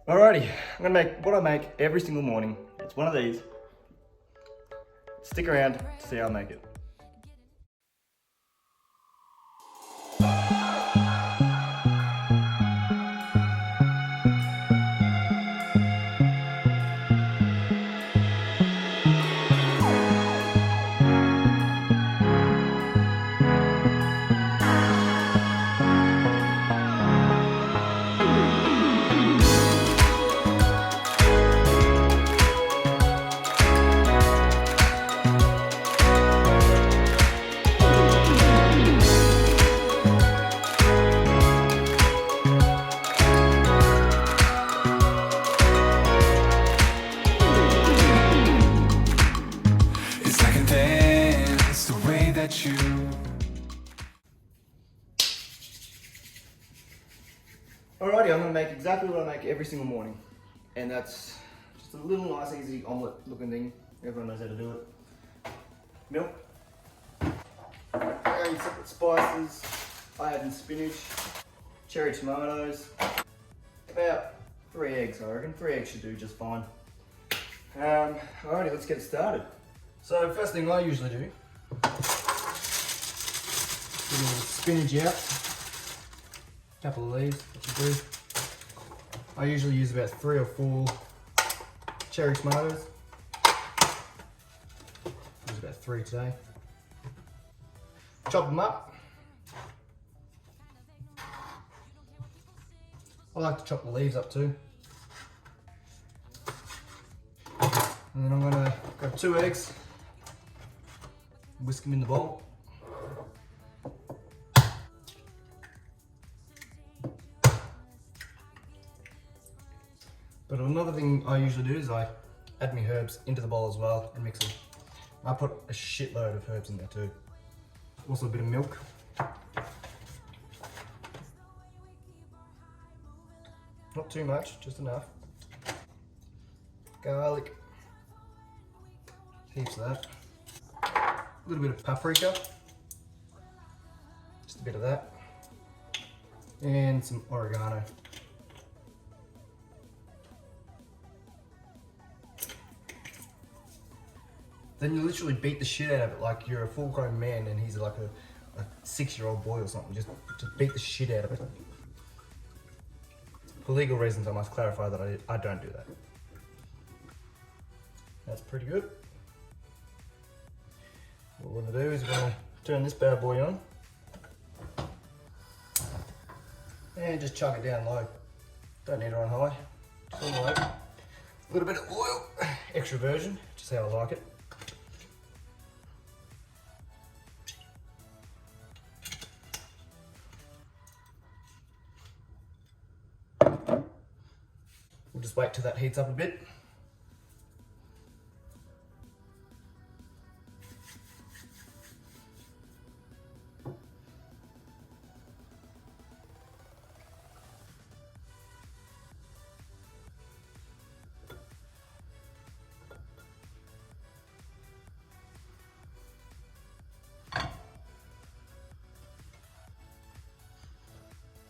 Alrighty, I'm gonna make what I make every single morning. It's one of these. Stick around to see how I make it. Alrighty, I'm going to make exactly what I make every single morning. And that's just a little nice, easy omelette looking thing. Everyone knows how to do it. Milk. And separate spices. I add in spinach, cherry tomatoes. About 3 eggs, I reckon. 3 eggs should do just fine. Alrighty, let's get started. So first thing I usually do, get a little spinach out. Couple of leaves, what you do. I usually use about 3 or 4 cherry tomatoes. Use about 3 today. Chop them up. I like to chop the leaves up too. And then I'm going to grab 2 eggs, whisk them in the bowl. But another thing I usually do is I add my herbs into the bowl as well and mix them. I put a shitload of herbs in there too. Also a bit of milk. Not too much, just enough. Garlic. Heaps of that. A little bit of paprika. Just a bit of that. And some oregano. Then you literally beat the shit out of it like you're a full-grown man and he's like a 6-year-old boy or something. Just to beat the shit out of it. For legal reasons, I must clarify that I don't do that. That's pretty good. What we're going to do is we're going to turn this bad boy on. And just chuck it down low. Don't need it on high. Just on low. A little bit of oil. Extra virgin, just how I like it. We'll just wait till that heats up a bit.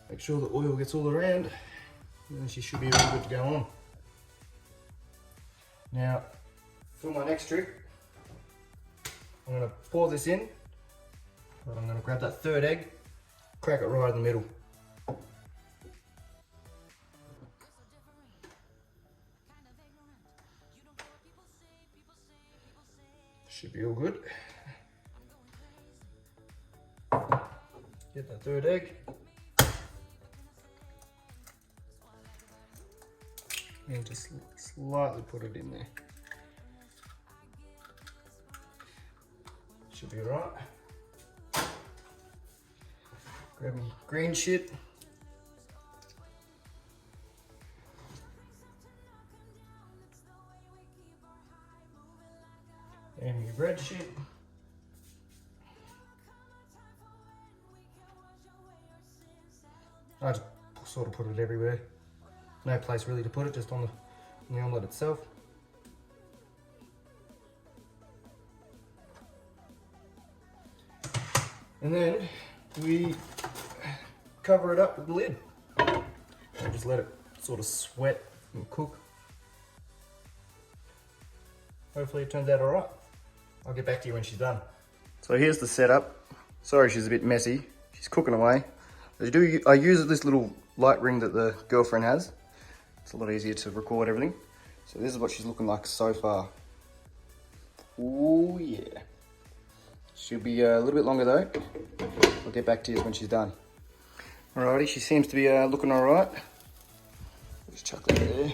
Make sure the oil gets all around, and then she should be all good to go on. Now, for my next trick, I'm going to pour this in, but I'm going to grab that 3rd egg, crack it right in the middle. Should be all good. Get that 3rd egg. And just slightly put it in there. Should be alright. Grab my green shit. And my red shit. I just sort of put it everywhere. No place really to put it, just on the omelette itself. And then we cover it up with the lid. And just let it sort of sweat It'll cook. Hopefully it turns out alright. I'll get back to you when she's done. So here's the setup. Sorry she's a bit messy. She's cooking away. I use this little light ring that the girlfriend has. It's a lot easier to record everything. So this is what she's looking like so far. Oh yeah. She'll be a little bit longer though. I'll get back to you when she's done. Alrighty, she seems to be looking alright. Just chuck that there.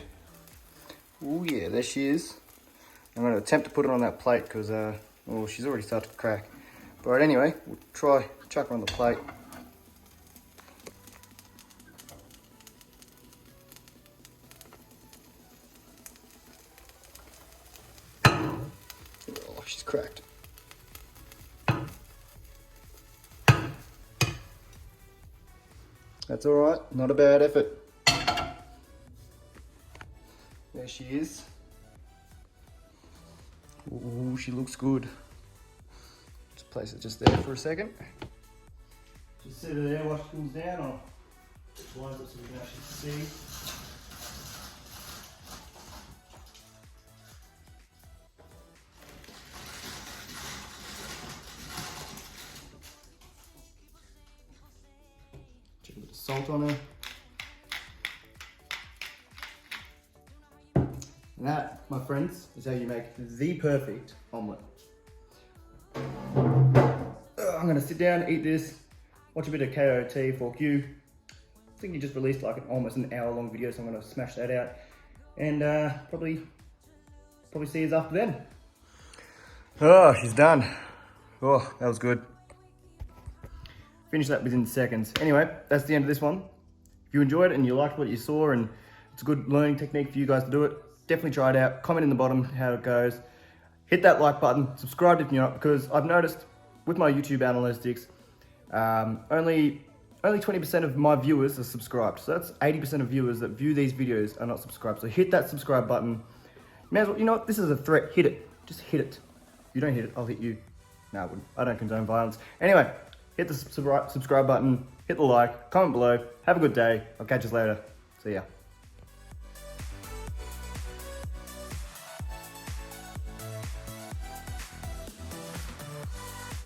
Oh yeah, there she is. I'm going to attempt to put it on that plate because oh, she's already started to crack. But anyway, we'll try chuck her on the plate. Oh, she's cracked. That's alright, not a bad effort. There she is. Ooh, she looks good. Just place it just there for a second. Just set her there while she cools down. I'll lines up so we can actually see. Check a bit of salt on her. And that, my friends, is how you make the perfect omelette. I'm gonna sit down, eat this, watch a bit of KOT for Q. I think you just released like almost an hour-long video, so I'm gonna smash that out. And probably see you after then. Oh, she's done. Oh, that was good. Finished that within seconds. Anyway, that's the end of this one. If you enjoyed it and you liked what you saw and it's a good learning technique for you guys to do it, definitely try it out. Comment in the bottom how it goes. Hit that like button, subscribe if you're not, because I've noticed with my YouTube analytics, only 20% of my viewers are subscribed. So that's 80% of viewers that view these videos are not subscribed. So hit that subscribe button. May as well, you know what, this is a threat, hit it. Just hit it. If you don't hit it, I'll hit you. No, I wouldn't. I don't condone violence. Anyway, hit the subscribe button, hit the like, comment below. Have a good day. I'll catch you later. See ya.